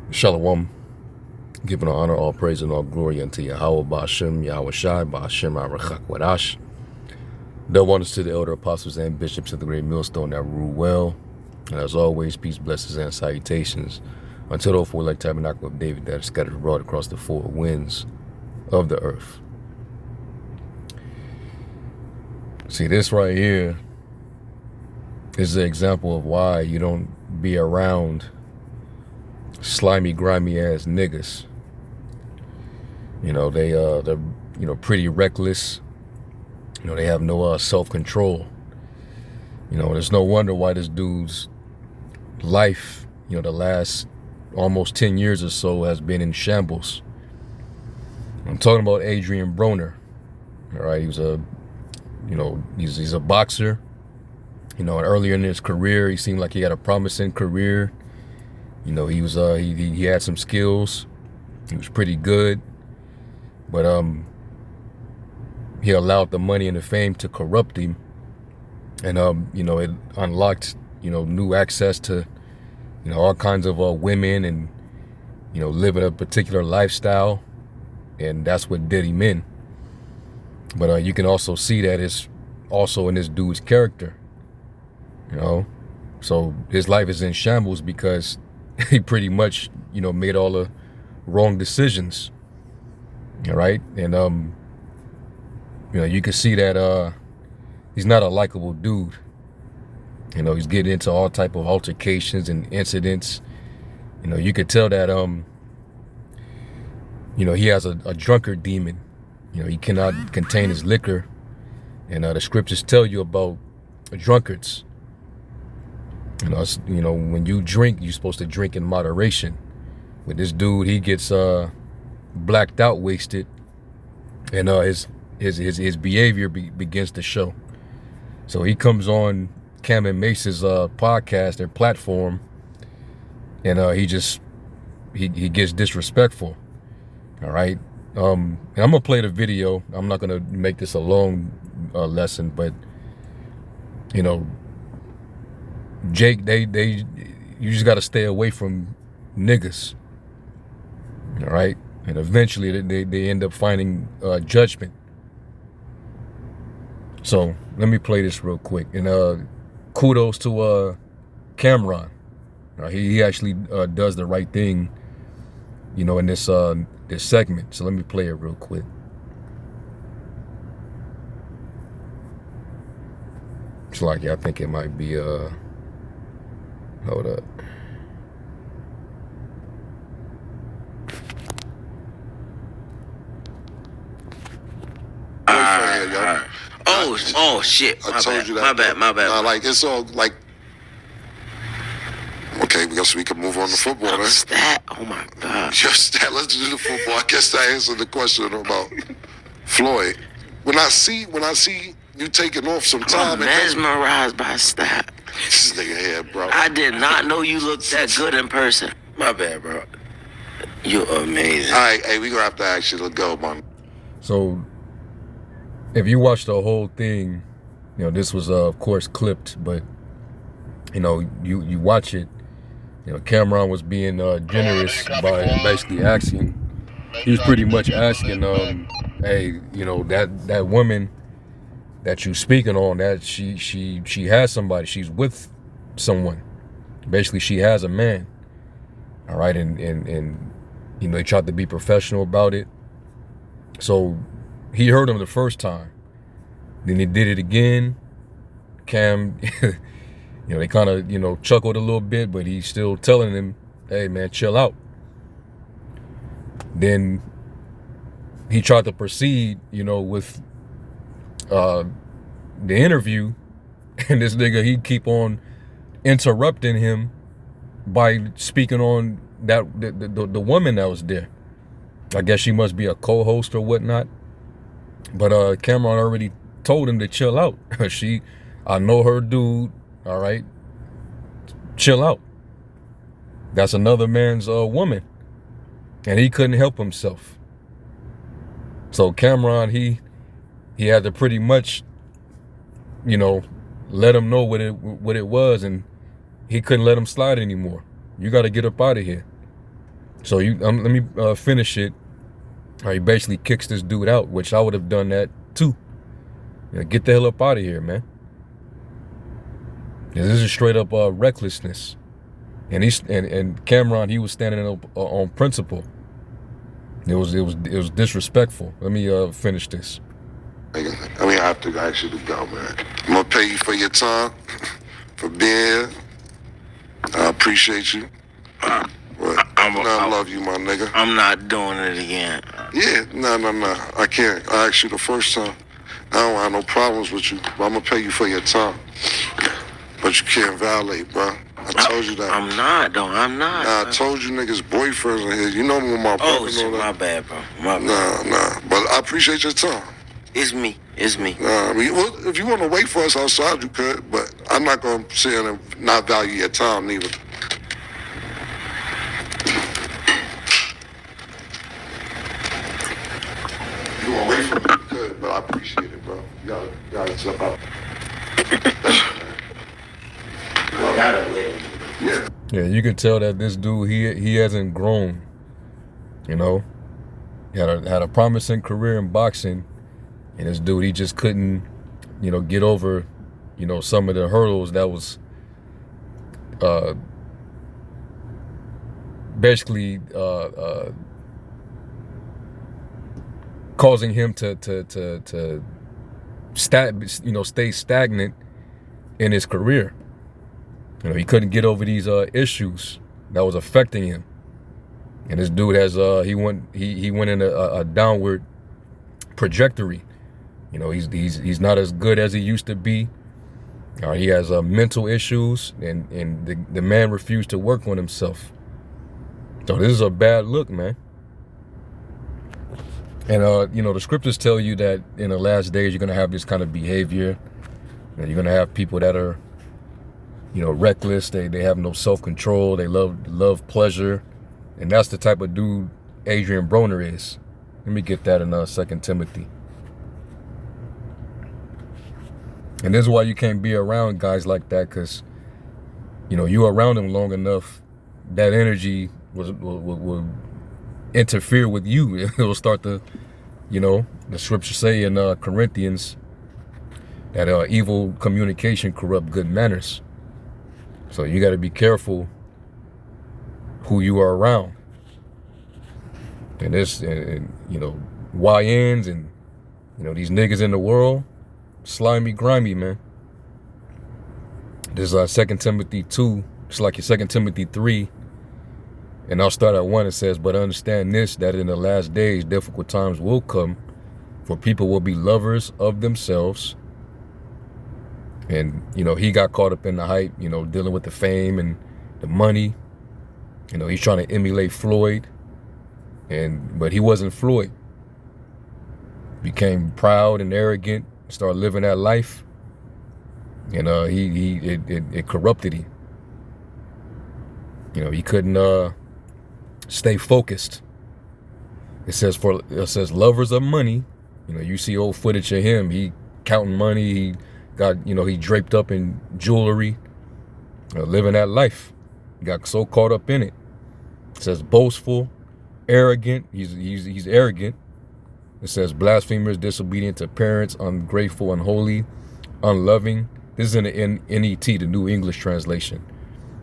Shalom, giving all honor, all praise, and all glory unto Yahweh, Ba'ashem, Yahweh Shai, Ba'ashem, Arachak, Wadash. The wonders to the elder apostles and bishops of the great millstone that rule well. And as always, peace, blessings, and salutations unto the four like tabernacle of David that is scattered abroad across the four winds of the earth. See, this right here is the example of why you don't be around slimy, grimy ass niggas. You know, they're pretty reckless. You know, they have no self-control. You know, there's no wonder why this dude's life, the last almost 10 years or so has been in shambles. I'm talking about Adrien Broner. All right, he was he's a boxer. You know, and earlier in his career, he seemed like he had a promising career. You know, he was he had some skills. He was pretty good, but he allowed the money and the fame to corrupt him, and it unlocked new access to all kinds of women, and living a particular lifestyle, and that's what did him in. But you can also see that it's also in this dude's character. So his life is in shambles because he pretty much, made all the wrong decisions. All right. And, you can see that he's not a likable dude. He's getting into all type of altercations and incidents. You could tell that, he has a drunkard demon. He cannot contain his liquor. And the scriptures tell you about drunkards. When you drink, you're supposed to drink in moderation. With this dude, he gets blacked out, wasted, and his behavior begins to show. So he comes on Cam and Mace's podcast and platform, and he gets disrespectful. All right, and I'm gonna play the video. I'm not gonna make this a long lesson, but Jake, you just got to stay away from niggas. All right, and eventually they end up finding judgment. So let me play this real quick, and kudos to Cameron. He actually does the right thing, in this segment. So let me play it real quick. It's like, I think it might be hold up. Oh shit! I told you that. My bad. Like, it's all like, okay, we can move on to football, man. Stat. Oh my god. Just that. Let's do the football. I guess that answered the question about Floyd. When I see you taking off some time, I'm mesmerized by stat. This nigga here, bro. I did not know you looked that good in person. My bad, bro. You're amazing. All right, hey, we gonna have to actually go, man. So, if you watch the whole thing, this was of course clipped, but you watch it. Cameron was being generous by basically asking. He was pretty much asking, hey, that woman that you speaking on, that she has somebody, she's with someone. Basically, she has a man. All right, and they tried to be professional about it. So he heard him the first time. Then he did it again. Cam, they kind of, chuckled a little bit, but he's still telling him, hey, man, chill out. Then he tried to proceed, with the interview, and this nigga, he keep on interrupting him by speaking on that the woman that was there. I guess she must be a co-host or whatnot. But Cameron already told him to chill out. I know her dude. All right, chill out. That's another man's woman, and he couldn't help himself. So Cameron, he had to pretty much, let him know what it was, and he couldn't let him slide anymore. You got to get up out of here. So let me finish it. He basically kicks this dude out, which I would have done that too. Get the hell up out of here, man. This is straight up recklessness. And Cameron, he was standing up on principle. It was disrespectful. Let me finish this. I have to ask you to go, man. I'm gonna pay you for your time, for being here. I appreciate you. I love you, my nigga. I'm not doing it again. Yeah, no. I can't. I asked you the first time. I don't have no problems with you, but I'm gonna pay you for your time. But you can't violate, bro. I told you that. I'm not, though. I'm not. Nah, I told you niggas boyfriends are here. You know me with my brother. Oh, shit, my bad, bro. My bad. Nah. But I appreciate your time. It's me. Nah, I mean, well, if you want to wait for us outside, you could. But I'm not going to sit here and not value your time, neither. If you want to wait for me, you could. But I appreciate it, bro. You gotta step out. Yeah, you can tell that this dude, he hasn't grown. You know, he had a promising career in boxing, and this dude, he just couldn't, get over, some of the hurdles that was basically causing him to stay stagnant in his career. He couldn't get over these issues that was affecting him. And this dude has he went in a downward trajectory. He's not as good as he used to be. He has mental issues, and the man refused to work on himself. So this is a bad look, man. And the scriptures tell you that in the last days you're gonna have this kind of behavior. You're gonna have people that are, reckless. They have no self-control. They love pleasure. And that's the type of dude Adrien Broner is. Let me get that in 2 Timothy. And this is why you can't be around guys like that, because, you're around them long enough, that energy will interfere with you. It will start to, the scriptures say in Corinthians that evil communication corrupt good manners. So you got to be careful who you are around. And this, YNs and, these niggas in the world, slimy, grimy, man. This is 2 Timothy 2. It's like your 2 Timothy 3. And I'll start at 1. It says, but understand this, that in the last days, difficult times will come, for people will be lovers of themselves. And, he got caught up in the hype, dealing with the fame and the money. He's trying to emulate Floyd. But he wasn't Floyd. Became proud and arrogant, started living that life. And it corrupted him. He couldn't stay focused. It says lovers of money. You see old footage of him. He counting money. He got, he draped up in jewelry, living that life. He got so caught up in it. It says boastful, arrogant. He's arrogant. It says blasphemers, disobedient to parents, ungrateful, unholy, unloving. This is in the NET, the New English Translation.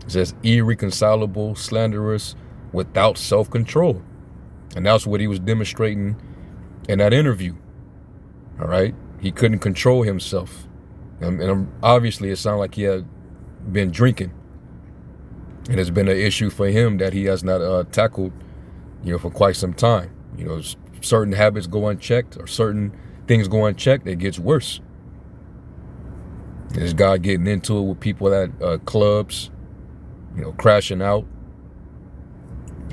It says irreconcilable, slanderous, without self-control. And that's what he was demonstrating in that interview. All right? He couldn't control himself. And obviously it sounded like he had been drinking. And it's been an issue for him that he has not tackled, for quite some time. Certain habits go unchecked, or certain things go unchecked, it gets worse. This guy getting into it with people at clubs, crashing out.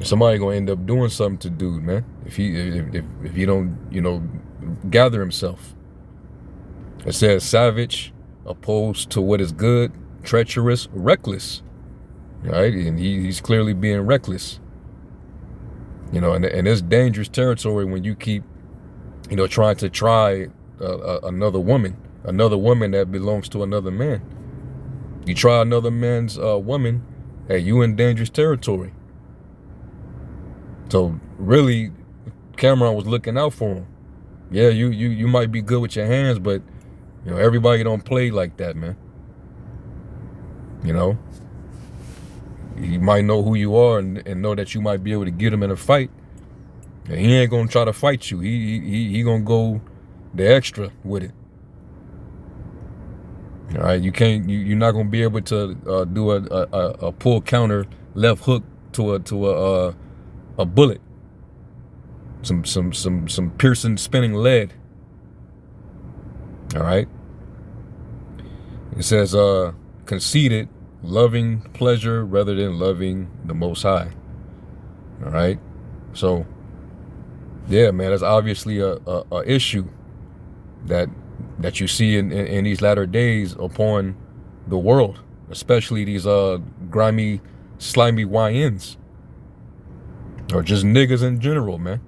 Somebody gonna end up doing something to dude, man. If he don't, gather himself. It says savage, opposed to what is good, treacherous, reckless. Right? And he's clearly being reckless. And it's dangerous territory when you keep, trying to try another woman that belongs to another man. You try another man's woman, hey, you in dangerous territory. So really, Cameron was looking out for him. Yeah, you might be good with your hands, but you know, everybody don't play like that, man. You know, he might know who you are and know that you might be able to get him in a fight. And he ain't gonna try to fight you. He gonna go the extra with it. All right, you're not gonna be able to do a pull counter left hook to a bullet. Some piercing spinning lead. All right. It says conceited, loving pleasure rather than loving the Most High. All right. So yeah, man, that's obviously a issue that you see in these latter days upon the world, especially these grimy, slimy YNs, or just niggas in general, man,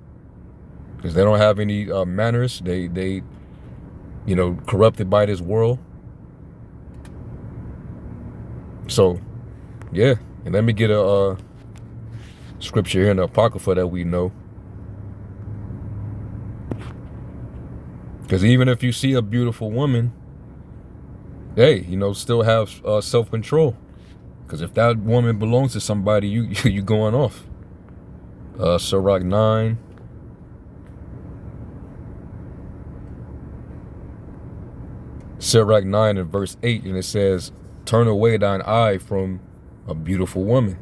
because they don't have any manners. They you know, corrupted by this world. So yeah, and let me get a scripture here in the Apocrypha that we know. Because even if you see a beautiful woman, hey, you know, still have self-control. Because if that woman belongs to somebody, you going off. Sirach 9. Sirach 9 and verse 8, and it says, turn away thine eye from a beautiful woman,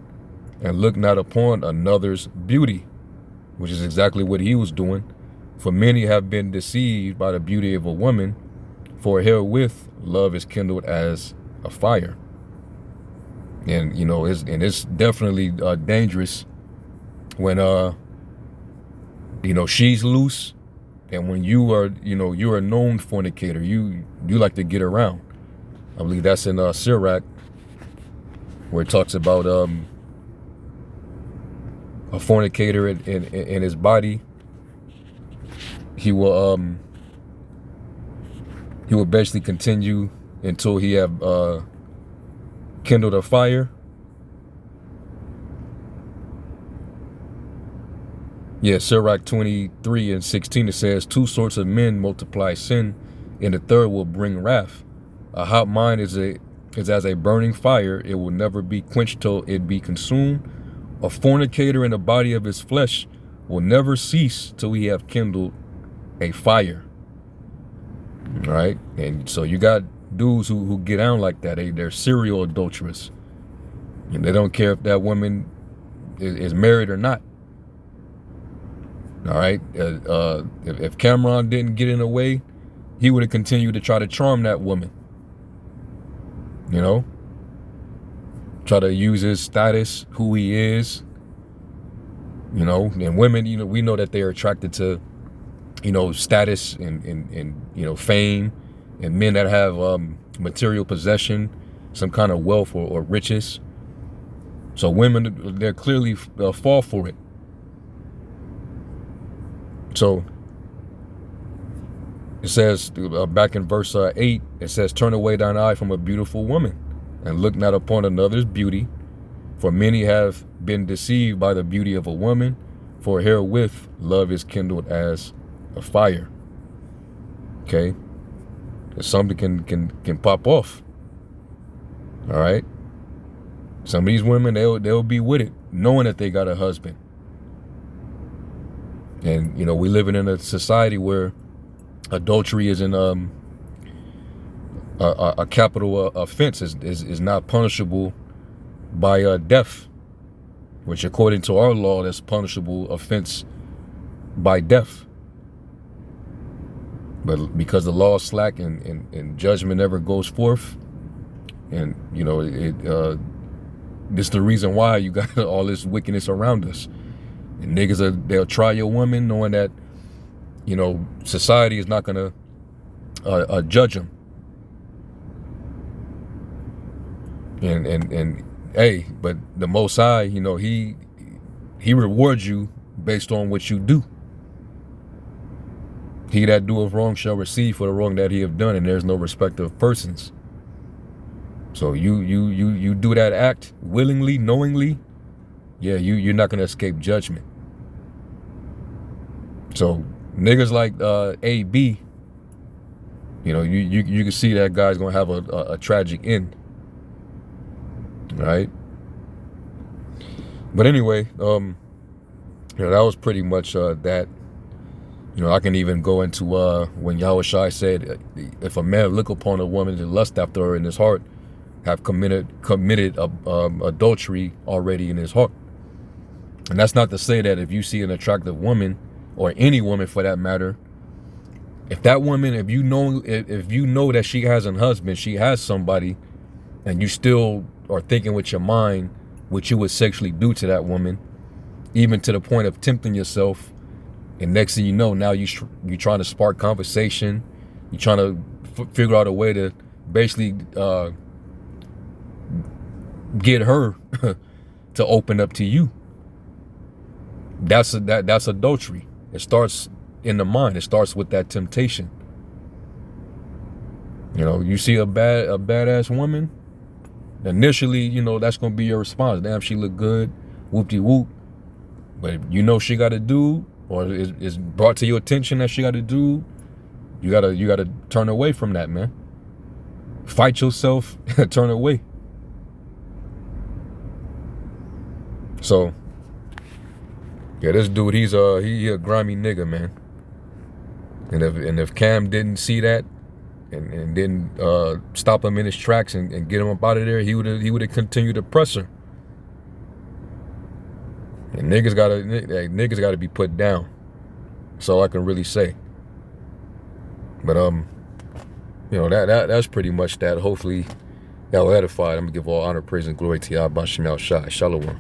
and look not upon another's beauty, which is exactly what he was doing. For many have been deceived by the beauty of a woman, for herewith love is kindled as a fire. And you know, it's definitely dangerous when you know, she's loose, and when you are, you know, you're a known fornicator, you like to get around. I believe that's in Sirach, where it talks about a fornicator in his body. He will basically continue until he have kindled a fire. Yeah, Sirach 23 and 16, it says, two sorts of men multiply sin, and the third will bring wrath. A hot mind is as a burning fire, it will never be quenched till it be consumed. A fornicator in the body of his flesh will never cease till he have kindled a fire. All right, and so you got dudes who get down like that. They're serial adulterers, and they don't care if that woman is married or not. All right, if Cameron didn't get in the way, he would have continued to try to charm that woman. You know, try to use his status, who he is. You know, and women, you know, we know that they are attracted to, you know, status and you know, fame, and men that have material possession, some kind of wealth or riches. So women, they're clearly fall for it. So it says back in verse 8, it says, turn away thine eye from a beautiful woman, and look not upon another's beauty, for many have been deceived by the beauty of a woman, for herewith love is kindled as a fire. Okay, something can pop off. All right, some of these women, they'll be with it, knowing that they got a husband. And you know, we living in a society where adultery is in a capital offense, is not punishable by death, which according to our law, that's punishable offense by death. But because the law is slack and judgment never goes forth, and you know, this is the reason why you got all this wickedness around us. And niggas they'll try your woman knowing that, you know, society is not gonna judge them. And hey, but the Most High, you know, he rewards you based on what you do. He that doeth wrong shall receive for the wrong that he have done, and there's no respect of persons. So you do that act willingly, knowingly, yeah, you're not gonna escape judgment. So niggas like AB, you know, you can see that guy's gonna have a tragic end, right? But anyway, you know, that was pretty much that. You know, I can even go into when Yahushua said, if a man look upon a woman to lust after her in his heart, have committed adultery already in his heart. And that's not to say that if you see an attractive woman, or any woman for that matter, if that woman, if you know that she has a husband, she has somebody, and you still are thinking with your mind what you would sexually do to that woman, even to the point of tempting yourself, and next thing you know, now you're trying to spark conversation, you're trying to figure out a way to basically get her to open up to you. That's adultery. It starts in the mind. It starts with that temptation. You know, you see a badass woman, initially, you know, that's gonna be your response. Damn, she look good, whoop-de-whoop. But if you know she got a dude, or is brought to your attention that she got a dude, you gotta turn away from that, man. Fight yourself, turn away. So yeah, this dude, he a grimy nigga, man. And if Cam didn't see that and didn't stop him in his tracks and get him up out of there, he would have continued to press her. And niggas gotta be put down. That's all I can really say. But you know, that's pretty much that. Hopefully that will edify. I'm gonna give all honor, praise, and glory to Yahweh Shem Shai. Shalom.